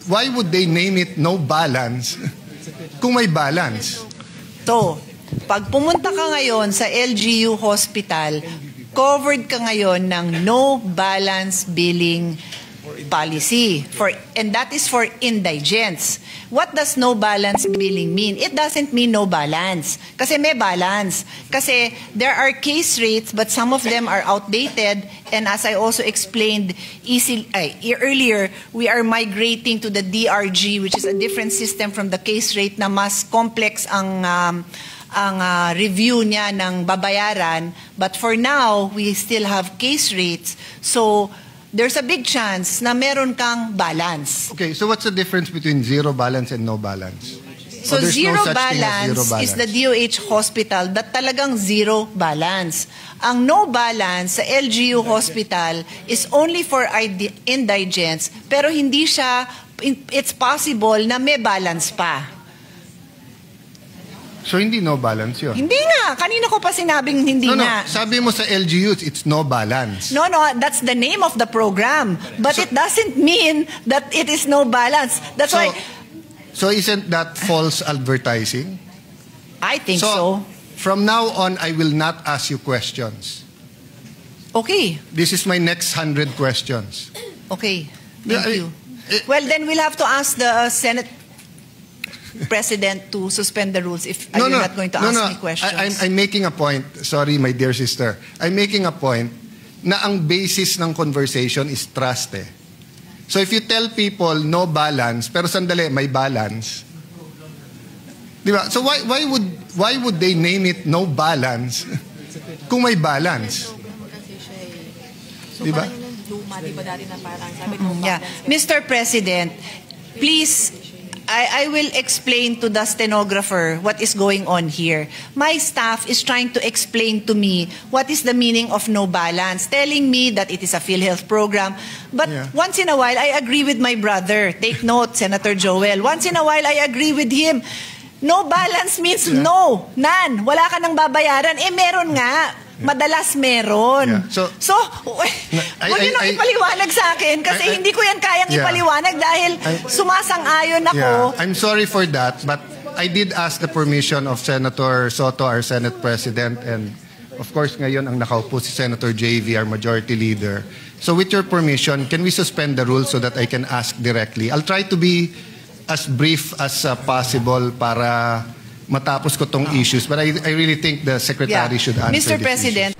why would they name it no balance kung may balance? So, pag pumunta ka ngayon sa LGU Hospital, covered ka ngayon ng no balance billing policy, and that is for indigents. What does no balance billing mean? It doesn't mean no balance. Kasi may balance. Kasi there are case rates, but some of them are outdated. And as I also explained earlier, we are migrating to the DRG, which is a different system from the case rate na mas complex ang review niya ng babayaran. But for now, we still have case rates. So, there's a big chance na meron kang balance. Okay, so what's the difference between zero balance and no balance? So zero balance is the DOH hospital that talagang zero balance. Ang no balance sa LGU hospital is only for indigents, pero hindi siya, it's possible na may balance pa. So hindi no balance yun? Hindi nga. Kanina ko pa sinabing hindi nga. No, sabi mo sa LGU, it's no balance. No, that's the name of the program. But it doesn't mean that it is no balance. That's why... So isn't that false advertising? I think so. From now on, I will not ask you questions. Okay. This is my next 100 questions. Okay. Thank you. Well, then we'll have to ask the Senate President to suspend the rules if you're not going to ask me questions. I'm making a point. Sorry, my dear sister. I'm making a point na ang basis ng conversation is trust eh. So if you tell people no balance, pero sandali, may balance. Di ba? So why would they name it no balance kung may balance? Di ba? Yeah. Mr. President, please, I will explain to the stenographer what is going on here. My staff is trying to explain to me what is the meaning of no balance, telling me that it is a PhilHealth program. But once in a while, I agree with my brother. Take note, Senator Joel. Once in a while, I agree with him. No balance means no, none. Wala ka nang babayaran. Eh, meron nga. Madalas meron. Yeah. So huwag nyo nang ipaliwanag sa akin kasi hindi ko yan kayang ipaliwanag dahil sumasang-ayon ako. Yeah. I'm sorry for that, but I did ask the permission of Senator Soto, our Senate President, and of course ngayon ang nakaupo si Senator JV, our Majority Leader. So with your permission, can we suspend the rules so that I can ask directly? I'll try to be as brief as possible para matapos ko tong issues, but I really think the Secretary should answer Mr. President,